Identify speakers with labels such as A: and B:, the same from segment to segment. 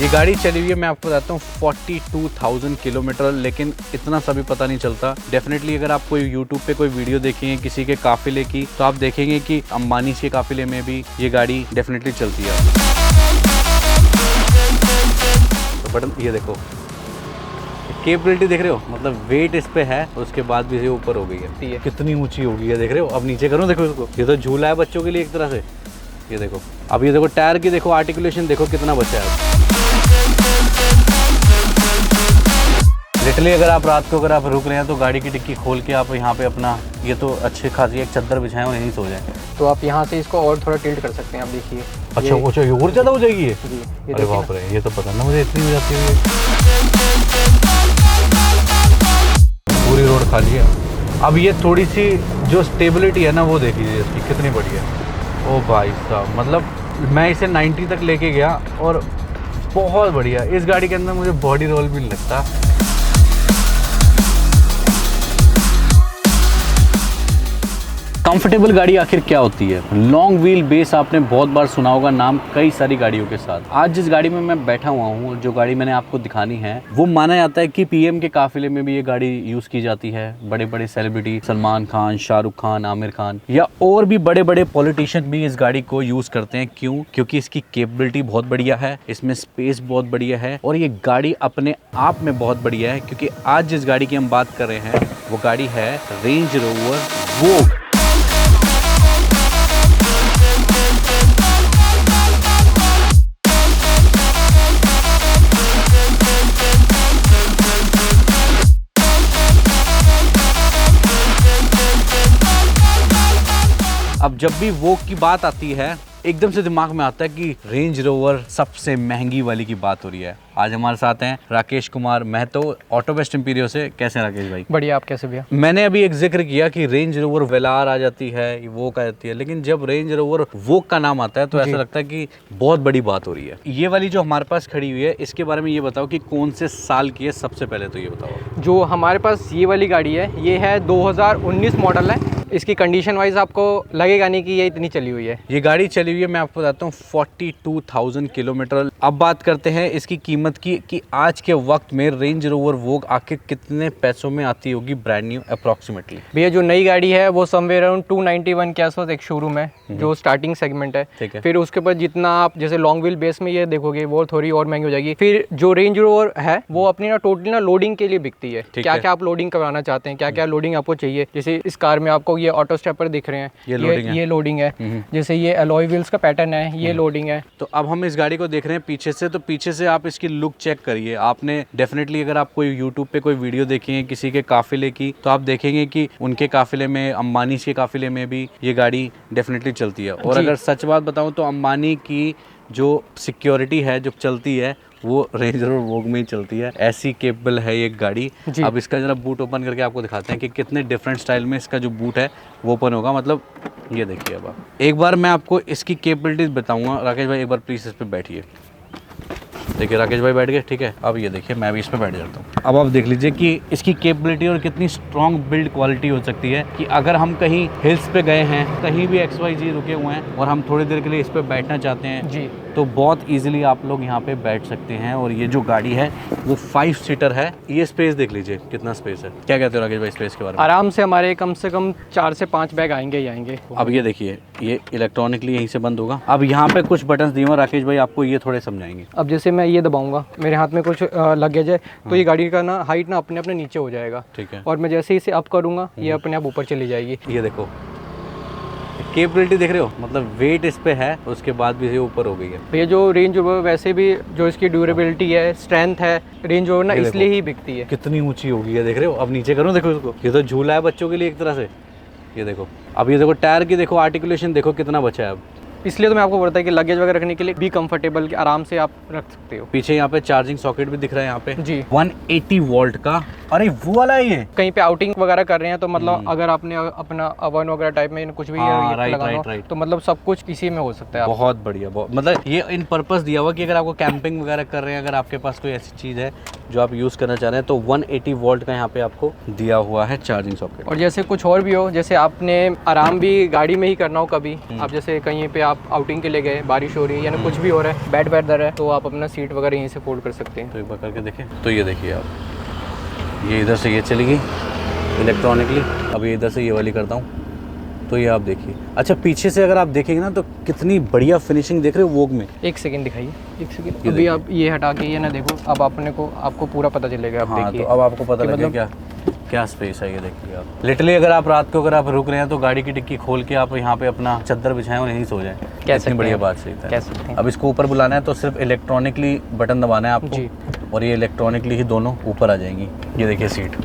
A: ये गाड़ी चली हुई है, मैं आपको बताता हूँ 42,000 किलोमीटर, लेकिन इतना सा भी पता नहीं चलता। डेफिनेटली अगर आप कोई यूट्यूब पे कोई वीडियो देखेंगे किसी के काफिले की, तो आप देखेंगे कि अंबानी के काफिले में भी ये गाड़ी डेफिनेटली चलती है। तो बटन ये देखो, कैपेबिलिटी देख रहे हो, मतलब वेट इस पे है, उसके बाद भी ये ऊपर हो गई है। कितनी ऊंची हो गई है देख रहे हो। अब नीचे करो, देखो इसको, ये तो झूला है बच्चों के लिए एक तरह से। ये देखो, अब ये देखो टायर की देखो आर्टिकुलेशन देखो कितना बचा है। लिटरली अगर आप रात को अगर आप रुक रहे हैं तो गाड़ी की डिक्की खोल के आप यहाँ पे अपना ये तो अच्छी खासी एक चादर बिछाएं और यहीं सो जाएं।
B: तो आप यहाँ से इसको और थोड़ा टिल्ट कर सकते हैं। आप देखिए,
A: अच्छा वो चाहिए और ज़्यादा हो जाएगी ये।
B: जी,
A: अरे बाप रे, ये तो पता ना मुझे इतनी हो जाती है। पूरी रोड खाली है। अब ये थोड़ी सी जो स्टेबिलिटी है ना वो देख लीजिए इसकी कितनी बढ़िया है। ओ भाई साहब, मतलब मैं इसे 90 तक लेके गया और बहुत बढ़िया। इस गाड़ी के अंदर मुझे बॉडी रोल भी नहीं लगता। कंफर्टेबल गाड़ी आखिर क्या होती है? लॉन्ग व्हील बेस आपने बहुत बार सुना होगा नाम कई सारी गाड़ियों के साथ। आज जिस गाड़ी में मैं बैठा हुआ हूँ, जो गाड़ी मैंने आपको दिखानी है, वो माना जाता है कि पीएम के काफिले में भी ये गाड़ी यूज की जाती है। बड़े बड़े सेलिब्रिटी सलमान खान, शाहरुख खान, आमिर खान या और भी बड़े बड़े पॉलिटिशियन भी इस गाड़ी को यूज करते हैं। क्यों? क्योंकि इसकी कैपेबिलिटी बहुत बढ़िया है, इसमें स्पेस बहुत बढ़िया है और ये गाड़ी अपने आप में बहुत बढ़िया है। क्योंकि आज जिस गाड़ी की हम बात कर रहे हैं वो गाड़ी है रेंज रोवर वोग। अब जब भी वोग की बात आती है एकदम से दिमाग में आता है कि रेंज रोवर सबसे महंगी वाली की बात हो रही है। आज हमारे साथ हैं Rakesh Kumar Mahato, auto best Imperio से। कैसे हैं राकेश भाई?
B: बढ़िया, आप कैसे भैया?
A: मैंने अभी एक जिक्र किया कि रेंज रोवर वेलार आ जाती है, वो आ जाती है, लेकिन जब रेंज रोवर वोग का नाम आता है तो ऐसा लगता है कि बहुत बड़ी बात हो रही है। ये वाली जो हमारे पास खड़ी हुई है, इसके बारे में ये बताओ कि कौन से साल की है सबसे पहले, तो ये बताओ।
B: जो हमारे पास ये वाली गाड़ी है, ये है 2019 मॉडल है। इसकी कंडीशन वाइज आपको लगेगा नहीं कि ये इतनी चली हुई है।
A: ये गाड़ी चली हुई है, मैं आपको बताता हूँ 42,000 किलोमीटर। अब बात करते हैं इसकी कीमत की कि आज के वक्त में रेंज रोवर वोग आखिर कितने पैसों में आती होगी ब्रांड न्यू अप्रोक्सीमेटली।
B: भैया जो नई गाड़ी है वो समवेयर अराउंड 291 के आसपास एक शोरूम है जो स्टार्टिंग सेगमेंट है। फिर उसके बाद जितना आप जैसे लॉन्ग व्हील बेस में ये देखोगे वो थोड़ी और महंगी हो जाएगी। फिर जो रेंज रोवर है वो अपनी ना टोटली ना लोडिंग के लिए बिकती है। क्या क्या आप लोडिंग करवाना चाहते हैं, क्या क्या लोडिंग आपको चाहिए। जैसे इस कार में आपको ये ऑटो स्टेपर दिख रहे हैं, ये लोडिंग है। जैसे ये अलॉय व्हील्स का पैटर्न है, ये लोडिंग है।
A: तो अब हम इस गाड़ी को देख रहे हैं पीछे से, तो पीछे से आप इसकी लुक चेक करिए। आपने डेफिनेटली अगर आप कोई यूट्यूब पे कोई वीडियो देखेंगे किसी के काफिले की, तो आप देखेंगे कि उनके काफिले में, अंबानी के काफिले में भी ये गाड़ी डेफिनेटली चलती है। और अगर सच बात बताऊं तो अंबानी की जो सिक्योरिटी है जो चलती है वो रेंज रोवर वोग में ही चलती है। ऐसी केपेबल है ये गाड़ी। अब इसका जरा बूट ओपन करके आपको दिखाते हैं कि कितने डिफरेंट स्टाइल में इसका जो बूट है वो ओपन होगा। मतलब ये देखिए, अब एक बार मैं आपको इसकी कैपेबिलिटीज बताऊंगा। राकेश भाई एक बार प्लीज इस पे बैठिए। देखिए राकेश भाई बैठ गए, ठीक है। अब ये देखिए मैं भी इस पे बैठ जाता हूँ। अब आप देख लीजिए कि इसकी कैपेबिलिटी और कितनी स्ट्रॉन्ग बिल्ड क्वालिटी हो सकती है कि अगर हम कहीं हिल्स पे गए हैं, कहीं भी XYZ रुके हुए हैं और हम थोड़ी देर के लिए इस पे बैठना चाहते हैं जी, तो बहुत इजीली आप लोग यहाँ पे बैठ सकते हैं। और ये जो गाड़ी है वो 5 सीटर है। ये स्पेस देख लीजिए कितना स्पेस है। क्या कहते हो राकेश भाई स्पेस के बारे में?
B: आराम से हमारे कम से कम 4 से 5 बैग आएंगे ही आएंगे।
A: अब ये देखिए, ये इलेक्ट्रॉनिकली यहीं से बंद होगा। अब यहाँ पे कुछ बटन दिए हुए, राकेश भाई आपको ये थोड़े समझाएंगे।
B: अब जैसे मैं ये दबाऊंगा, मेरे हाथ में कुछ लगेज है, तो ये गाड़ी का ना हाइट ना अपने अपने नीचे हो जाएगा, ठीक है। और मैं जैसे ही इसे अप करूंगा ये अपने आप ऊपर चली जाएगी।
A: ये देखो कैपेबिलिटी देख रहे हो, मतलब वेट इस पे है, उसके बाद भी ये ऊपर हो गई है।
B: ये जो रेंज रोवर वैसे भी जो इसकी ड्यूरेबिलिटी है, स्ट्रेंथ है, रेंज रोवर ना इसलिए ही बिकती है।
A: कितनी ऊंची हो गई है देख रहे हो। अब नीचे करो, देखो इसको, ये तो झूला है बच्चों के लिए एक तरह से। ये देखो, अब ये देखो टायर की देखो आर्टिकुलेशन देखो कितना बचा है। अब
B: इसलिए तो मैं आपको बोलता है कि लगेज वगैरह रखने के लिए भी कंफर्टेबल, आराम से आप रख सकते हो।
A: पीछे यहाँ पे चार्जिंग सॉकेट भी दिख रहा है यहाँ पे
B: जी,
A: 180 वोल्ट का। अरे वो वाला है ये।
B: कहीं पे आउटिंग वगैरह कर रहे हैं तो मतलब अगर आपने अपना अवन वगैरह टाइप में कुछ भी लगाना तो मतलब सब कुछ इसी में हो सकता है।
A: बहुत बढ़िया, बहुत मतलब ये इन पर्पस दिया हुआ कि अगर आपको कैंपिंग वगैरह कर रहे हैं, अगर आपके पास कोई ऐसी चीज़ है जो आप यूज़ करना चाह रहे हैं। तो 180 वोल्ट का यहाँ पे आपको दिया हुआ है चार्जिंग सॉकेट।
B: और जैसे कुछ और भी हो, जैसे आपने आराम भी गाड़ी में ही करना हो कभी, आप जैसे कहीं पे आप आउटिंग के लिए गए, बारिश हो रही है या कुछ भी हो रहा है, बैड वेदर है, तो आप अपना सीट वगैरह यहीं से फोल्ड कर सकते हैं।
A: तो एक बार करके देखें। तो ये देखिए आप, ये इधर से ये चली गई इलेक्ट्रॉनिकली। अब ये इधर से ये वाली करता हूँ, तो ये आप देखिए। अच्छा, पीछे से अगर आप देखेंगे ना तो कितनी बढ़िया फिनिशिंग देख रहे हो वोग में।
B: एक सेकंड दिखाइए, एक सेकंड। अभी आप ये हटा के ये ना देखो, अब आपको पूरा पता चलेगा। आप
A: हाँ,
B: देखिए,
A: तो अब आपको पता लगेगा
B: मतलब
A: क्या स्पेस है। ये देखिए आप, लिटरली अगर आप रात को अगर आप रुक रहे हैं तो गाड़ी की डिक्की खोल के आप यहाँ पे अपना चद्दर बिछाएं और यहीं सो जाएं। कितनी बढ़िया बात सही है। अब इसको ऊपर बुलाना है तो सिर्फ इलेक्ट्रॉनिकली बटन दबाना है आपको
B: जी,
A: और ये इलेक्ट्रॉनिकली ही दोनों ऊपर आ जाएंगी। ये देखिए सीट।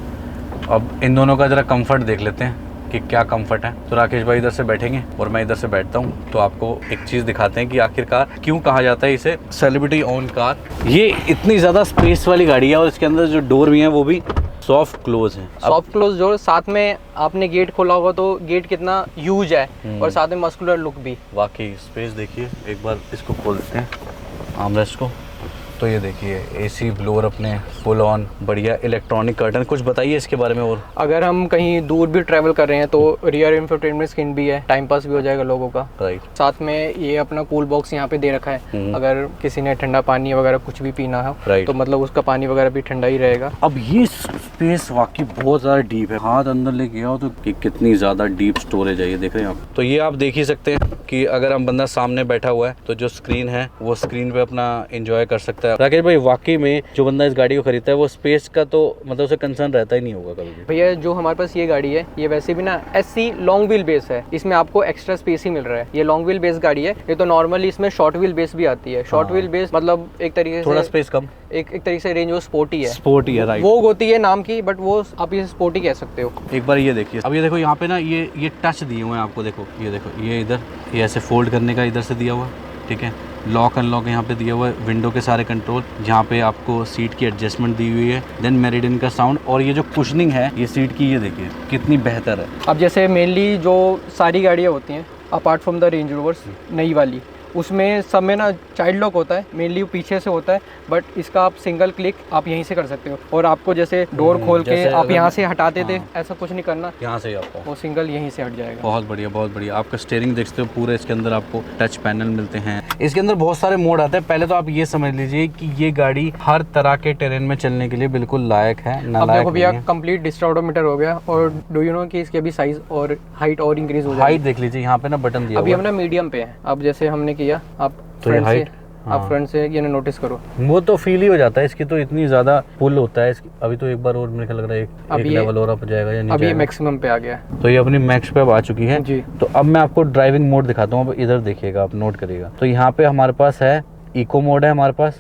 A: अब इन दोनों का ज़रा कंफर्ट देख लेते हैं कि क्या कंफर्ट है। तो राकेश भाई इधर से बैठेंगे और मैं इधर से बैठता हूँ, तो आपको एक चीज़ दिखाते हैं कि आखिरकार क्यों कहा जाता है इसे सेलिब्रिटी ओन कार। ये इतनी ज़्यादा स्पेस वाली गाड़ी है और इसके अंदर जो डोर भी हैं वो भी सॉफ्ट क्लोज हैं।
B: सॉफ्ट क्लोज डोर, साथ में आपने गेट खोला होगा तो गेट कितना ह्यूज है और साथ में मस्कुलर लुक भी।
A: वाकई स्पेस देखिए। एक बार इसको खोल देते हैं आर्मरेस्ट को। तो ये देखिए एसी ब्लोअर अपने फुल ऑन बढ़िया, इलेक्ट्रॉनिक कर्टन। कुछ बताइए इसके बारे में और।
B: अगर हम कहीं दूर भी ट्रैवल कर रहे हैं तो रियर इंफोटेनमेंट स्क्रीन भी है, टाइम पास भी हो जाएगा लोगों का।
A: राइट।
B: साथ में ये अपना कूल बॉक्स यहाँ पे दे रखा है, अगर किसी ने ठंडा पानी वगैरह कुछ भी पीना हो तो मतलब उसका पानी वगैरह भी ठंडा ही रहेगा।
A: अब ये स्पेस वाकई बहुत ज़्यादा डीप है। हाथ अंदर लेके आओ तो कितनी ज़्यादा डीप स्टोरेज है, ये देख रहे हैं आप। तो ये आप देख ही सकते हैं कि अगर हम बंदा सामने बैठा हुआ है तो जो स्क्रीन है वो स्क्रीन पे अपना एंजॉय कर सकता है। राकेश भाई वाकई में जो बंदा इस गाड़ी को खरीदता है वो स्पेस का तो मतलब उसे कंसर्न रहता ही नहीं होगा कभी भी।
B: भैया जो हमारे पास ये गाड़ी है ये वैसे भी ना SC लॉन्ग व्हील बेस है, इसमें आपको एक्स्ट्रा स्पेस ही मिल रहा है। ये लॉन्ग व्हील बेस गाड़ी है, ये तो नॉर्मली इसमें शॉर्ट व्हील बेस भी आती है। शॉर्ट व्हील बेस मतलब एक तरीके से
A: थोड़ा स्पेस कम,
B: एक तरीके से रेंज वो स्पोर्टी है।
A: स्पोर्टी है, राइट।
B: वो होती है नाम की, बट वो आप इसे स्पोर्टी कह सकते हो।
A: एक बार ये देखिए। अब ये देखो यहाँ पे ना ये टच दिए हुए हैं आपको। देखो ये इधर ये ऐसे फोल्ड करने का इधर से दिया हुआ है, ठीक है। लॉक अनलॉक यहाँ पे दिया हुआ है, विंडो के सारे कंट्रोल, जहाँ पे आपको सीट की एडजस्टमेंट दी हुई है, देन मेरिडियन का साउंड, और ये जो कुशनिंग है ये सीट की, ये देखिए कितनी बेहतर है।
B: अब जैसे मेनली जो सारी गाड़ियाँ होती हैं apart from the Range Rovers नई वाली, उसमें सब में ना चाइल्ड लॉक होता है, मेनली वो पीछे से होता है, बट इसका आप सिंगल क्लिक आप यहीं से कर सकते हो। और आपको जैसे डोर खोल के आप यहाँ से हटाते थे, ऐसा कुछ नहीं करना,
A: यहाँ से आपको
B: वो सिंगल यहीं से हट जाएगा।
A: बहुत बढ़िया, बहुत बढ़िया। आपका स्टीयरिंग देखते हो पूरे, इसके अंदर आपको टच पैनल मिलते हैं। इसके अंदर बहुत सारे मोड आते हैं। पहले तो आप ये समझ लीजिए कि ये गाड़ी हर तरह के टेरेन में चलने के लिए बिल्कुल लायक है।
B: अब देखो भैया कंप्लीट डिजिटल ऑडोमीटर हो गया, और डू यू नो कि इसकी अभी साइज और हाइट और इंक्रीज हो जाएगी।
A: हाइट देख लीजिए, यहाँ पे ना बटन दिया
B: अभी हम ना मीडियम पे है। अब जैसे हमने किया, आप फ्रंट से आप फ्रंट से ये नोटिस करो,
A: वो तो फील ही हो जाता है। इसकी तो इतनी ज्यादा पुल होता है इसकी। अभी तो एक बार और मेरे को लग रहा है एक लेवल और अप जाएगा या नहीं।
B: अभी ये मैक्सिमम पे आ गया,
A: तो ये अपनी मैक्स पे अब आ चुकी है
B: जी।
A: तो अब मैं आपको ड्राइविंग मोड दिखाता हूँ। अब इधर देखिएगा, आप नोट करिएगा। तो यहाँ पे हमारे पास है इको मोड है हमारे पास,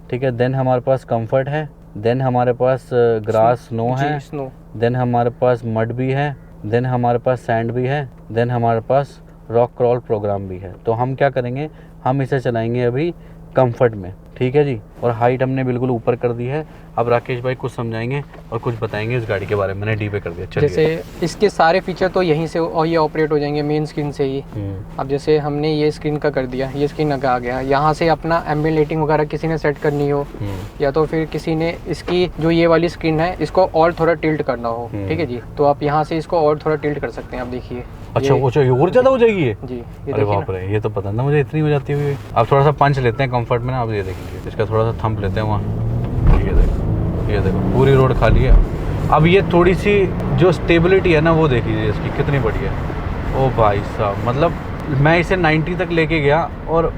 A: ठीक है। देन हमारे पास कंफर्ट है, देन हमारे पास ग्रास स्नो है, देन हमारे पास मड भी है, देन हमारे पास सैंड भी है, देन हमारे पास रॉक क्रॉल प्रोग्राम भी है। तो हम क्या करेंगे, हम इसे चलाएंगे अभी कंफर्ट में, ठीक है जी। और हाइट हमने बिल्कुल ऊपर कर दी है। अब राकेश भाई कुछ समझाएंगे और कुछ बताएंगे इस गाड़ी के बारे में। मैंने डी पे कर दिया। चलिए।
B: जैसे इसके सारे फीचर तो यहीं से और ये ऑपरेट हो जाएंगे मेन स्क्रीन से ही। अब जैसे हमने ये स्क्रीन का कर दिया, ये स्क्रीन का आ गया, यहाँ से अपना एम्बिएंट लाइटिंग वगैरह किसी ने सेट करनी हो, या तो फिर किसी ने इसकी जो ये वाली स्क्रीन है इसको और थोड़ा टिल्ट करना हो, ठीक है जी, तो आप यहाँ से इसको और थोड़ा टिल्ट कर सकते हैं। आप देखिए,
A: अच्छा वो और ज्यादा हो जाएगी ये
B: जी।
A: अरे बाप रे, ये तो पता ना मुझे इतनी हो जाती है। अब थोड़ा सा पंच लेते हैं कंफर्ट में ना। अब ये देखिए, इसका थोड़ा सा थंप लेते हैं वहाँ। ये देखो पूरी रोड खाली है। अब ये थोड़ी सी जो स्टेबिलिटी है ना वो देख लीजिए इसकी कितनी बढ़िया है। ओ भाई साहब, मतलब मैं इसे 90 तक लेके गया और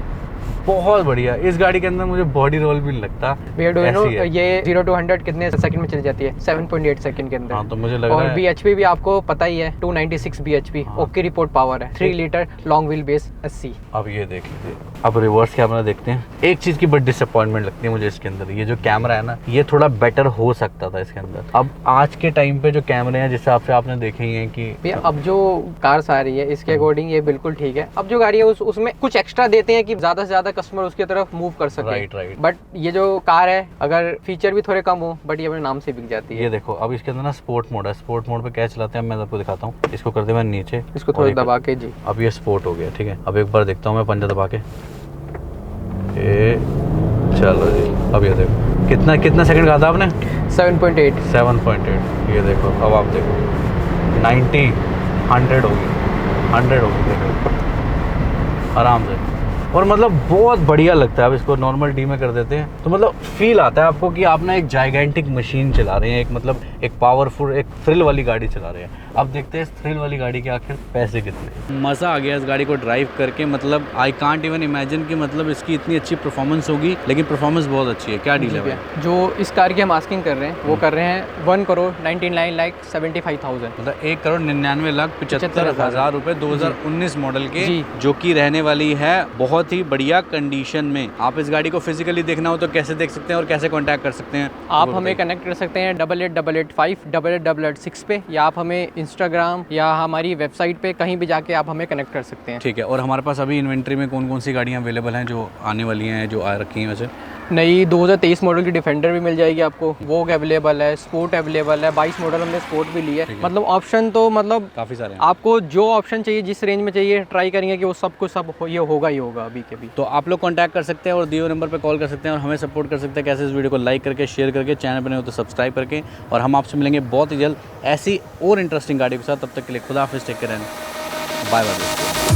A: बहुत बढ़िया। इस गाड़ी के अंदर मुझे बॉडी रोल भी नहीं लगता।
B: ये 0 to 100 कितने सेकंड में चल जाती है? 7.8 सेकंड के अंदर।
A: हाँ, तो मुझे लग रहा है।
B: और BHP भी आपको पता ही है, 296 BHP। ओके रिपोर्ट पावर है, 3 लीटर लॉन्ग व्हील बेस 80।
A: अब ये देख लीजिए। अब रिवर्स कैमरा देखते हैं। एक चीज़ की बड़ी डिसअपॉइंटमेंट लगती है मुझे इसके अंदर, ये जो कैमरा है ना, ये थोड़ा बेटर हो सकता था इसके अंदर। अब आज के टाइम पे जो कैमरे हैं जिस हिसाब से आपने देखे ही हैं कि
B: अब जो कार्स आ रही है इसके अकॉर्डिंग ये बिल्कुल ठीक है। अब जो गाड़ी है उसमें कुछ एक्स्ट्रा देते हैं कि ज़्यादा से ज़्यादा कस्टमर उसकी तरफ मूव कर सके।
A: राइट।
B: बट ये जो कार है अगर फीचर भी थोड़े कम हो, बट ये अपने नाम से बिक जाती है।
A: ये देखो, अब इसके अंदर ना स्पोर्ट मोड है। स्पोर्ट मोड पे क्या चलाते हैं मैं आपको दिखाता हूँ। इसको कर दे मैं नीचे,
B: इसको थोड़ा दबा के जी।
A: अब ये स्पोर्ट हो गया, ठीक है। अब एक बार देखता हूँ मैं पंजा दबा के। चलो जी, अब ये देखो कितना कितना सेकंड कहा था आपने?
B: 7.8।
A: 7.8। ये देखो, अब आप देखो 90 100 होगी, 100 होगी, देखो आराम से। और मतलब बहुत बढ़िया लगता है। अब इसको नॉर्मल डी में कर देते हैं तो मतलब फील आता है आपको कि आप ना एक जाइगेंटिक मशीन चला रहे हैं, एक मतलब एक पावरफुल, एक थ्रिल वाली गाड़ी चला रहे हैं। अब देखते हैं इस थ्रिल वाली गाड़ी के आखिर पैसे कितने। मज़ा आ गया इस गाड़ी को ड्राइव करके, मतलब आई कांट इवन इमेजिन कि मतलब इसकी इतनी अच्छी परफॉर्मेंस होगी, लेकिन परफॉर्मेंस बहुत अच्छी है। क्या डील है भाई?
B: जो इस कार की हम आस्किंग कर रहे हैं वो कर रहे हैं 1,99,75,000,
A: मतलब 1,99,75,000 रुपये 2019 मॉडल के, जो कि रहने वाली है बहुत ही बढ़िया कंडीशन में। आप इस गाड़ी को फिजिकली देखना हो तो कैसे देख सकते हैं और कैसे कांटेक्ट कर सकते हैं?
B: आप हमें कनेक्ट कर सकते हैं 8888588886 पे, या आप हमें इंस्टाग्राम या हमारी वेबसाइट पे कहीं भी जाके आप हमें कनेक्ट कर सकते हैं।
A: ठीक है। और हमारे पास अभी इन्वेंट्री में कौन कौन सी गाड़ियाँ अवेलेबल हैं जो आने वाली हैं, जो आ रखी हैं वैसे?
B: नई 2023 मॉडल की डिफेंडर भी मिल जाएगी आपको, वोग अवेलेबल है, स्पोर्ट अवेलेबल है, 22 मॉडल हमने स्पोर्ट भी ली है। मतलब ऑप्शन तो मतलब
A: काफ़ी सारे हैं।
B: आपको जो ऑप्शन चाहिए, जिस रेंज में चाहिए, ट्राई करेंगे कि वो सब कुछ ये होगा ही होगा अभी के भी।
A: तो आप लोग कांटेक्ट कर सकते हैं और दिए हुए नंबर पे कॉल कर सकते हैं और हमें सपोर्ट कर सकते हैं। कैसे? इस वीडियो को लाइक करके, शेयर करके, चैनल पर नहीं हो तो सब्सक्राइब करके। और हम आपसे मिलेंगे बहुत ही जल्द ऐसी और इंटरेस्टिंग गाड़ी के साथ। तब तक के लिए खुदा हाफिज़, take care and bye bye.